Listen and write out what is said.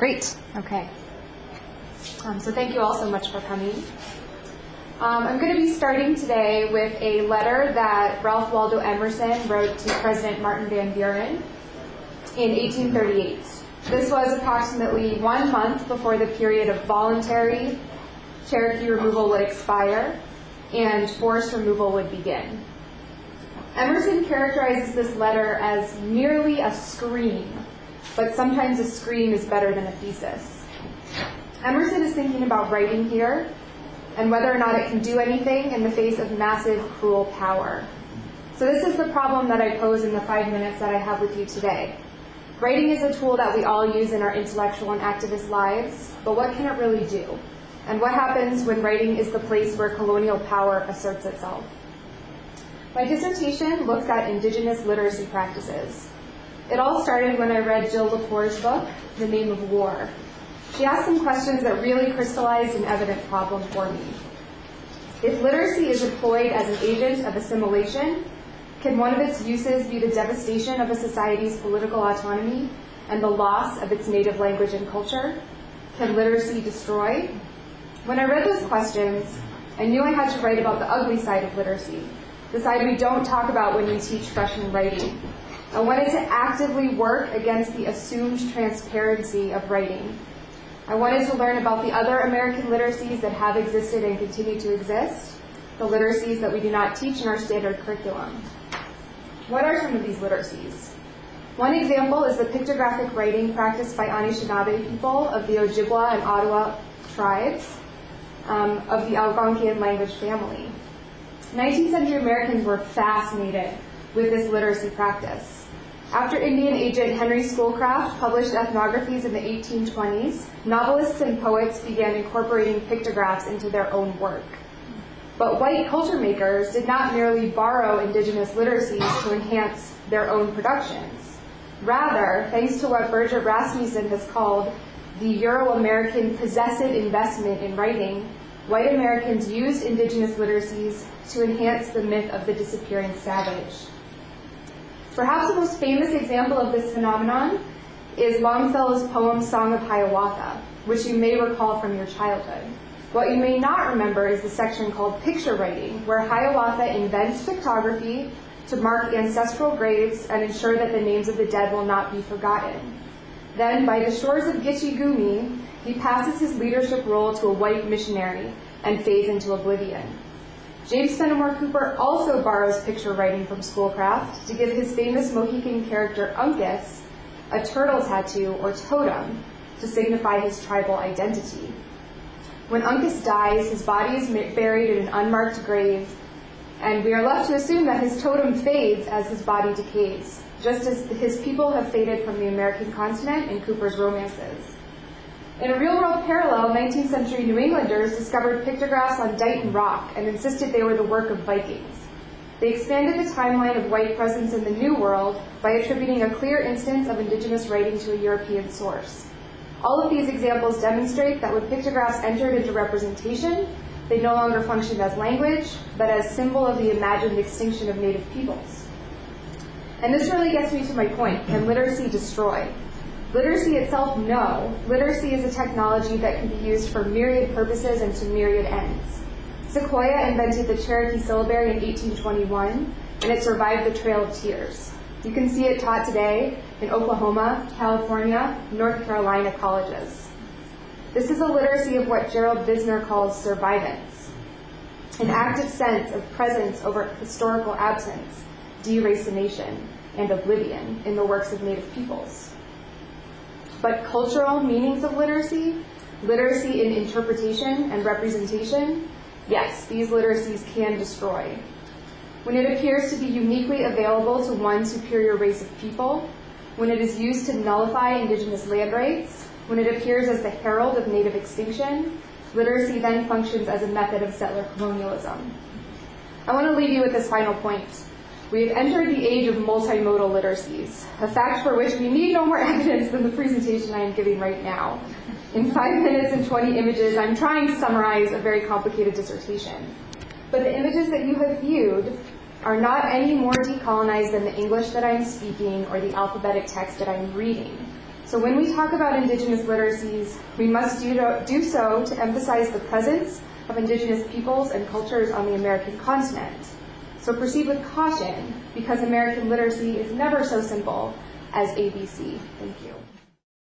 Great. Okay. So thank you all so much for coming. I'm going to be starting today with a letter that Ralph Waldo Emerson wrote to President Martin Van Buren in 1838. This was approximately 1 month before the period of voluntary Cherokee removal would expire and forced removal would begin. Emerson characterizes this letter as merely a scream, but sometimes a scream is better than a thesis. Emerson is thinking about writing here and whether or not it can do anything in the face of massive, cruel power. So this is the problem that I pose in the 5 minutes that I have with you today. Writing is a tool that we all use in our intellectual and activist lives, but what can it really do? And what happens when writing is the place where colonial power asserts itself? My dissertation looks at Indigenous literacy practices. It all started when I read Jill Lepore's book, The Name of War. She asked some questions that really crystallized an evident problem for me. If literacy is employed as an agent of assimilation, can one of its uses be the devastation of a society's political autonomy and the loss of its native language and culture? Can literacy destroy? When I read those questions, I knew I had to write about the ugly side of literacy, the side we don't talk about when we teach freshman writing. I wanted to actively work against the assumed transparency of writing. I wanted to learn about the other American literacies that have existed and continue to exist, the literacies that we do not teach in our standard curriculum. What are some of these literacies? One example is the pictographic writing practiced by Anishinaabe people of the Ojibwa and Ottawa tribes of the Algonquian language family. 19th century Americans were fascinated with this literacy practice. After Indian agent Henry Schoolcraft published ethnographies in the 1820s, novelists and poets began incorporating pictographs into their own work. But white culture makers did not merely borrow indigenous literacies to enhance their own productions. Rather, thanks to what Birgit Rasmussen has called the Euro-American possessive investment in writing, white Americans used indigenous literacies to enhance the myth of the disappearing savage. Perhaps the most famous example of this phenomenon is Longfellow's poem Song of Hiawatha, which you may recall from your childhood. What you may not remember is the section called Picture Writing, where Hiawatha invents pictography to mark ancestral graves and ensure that the names of the dead will not be forgotten. Then, by the shores of Gitche Gumee, he passes his leadership role to a white missionary and fades into oblivion. James Fenimore Cooper also borrows picture writing from Schoolcraft to give his famous Mohican character Uncas a turtle tattoo or totem to signify his tribal identity. When Uncas dies, his body is buried in an unmarked grave, and we are left to assume that his totem fades as his body decays, just as his people have faded from the American continent in Cooper's romances. In a real-world parallel, 19th century New Englanders discovered pictographs on Dighton Rock and insisted they were the work of Vikings. They expanded the timeline of white presence in the New World by attributing a clear instance of indigenous writing to a European source. All of these examples demonstrate that when pictographs entered into representation, they no longer functioned as language, but as symbol of the imagined extinction of native peoples. And this really gets me to my point: can literacy destroy? Literacy itself, no. Literacy is a technology that can be used for myriad purposes and to myriad ends. Sequoia invented the Cherokee syllabary in 1821, and it survived the Trail of Tears. You can see it taught today in Oklahoma, California, North Carolina colleges. This is a literacy of what Gerald Visner calls survivance, an active sense of presence over historical absence, deracination, and oblivion in the works of native peoples. But cultural meanings of literacy, literacy in interpretation and representation, yes, these literacies can destroy. When it appears to be uniquely available to one superior race of people, when it is used to nullify indigenous land rights, when it appears as the herald of native extinction, literacy then functions as a method of settler colonialism. I want to leave you with this final point. We have entered the age of multimodal literacies, a fact for which we need no more evidence than the presentation I am giving right now. In 5 minutes and 20 images, I'm trying to summarize a very complicated dissertation. But the images that you have viewed are not any more decolonized than the English that I'm speaking or the alphabetic text that I'm reading. So when we talk about Indigenous literacies, we must do so to emphasize the presence of Indigenous peoples and cultures on the American continent. So proceed with caution, because American literacy is never so simple as ABC. Thank you.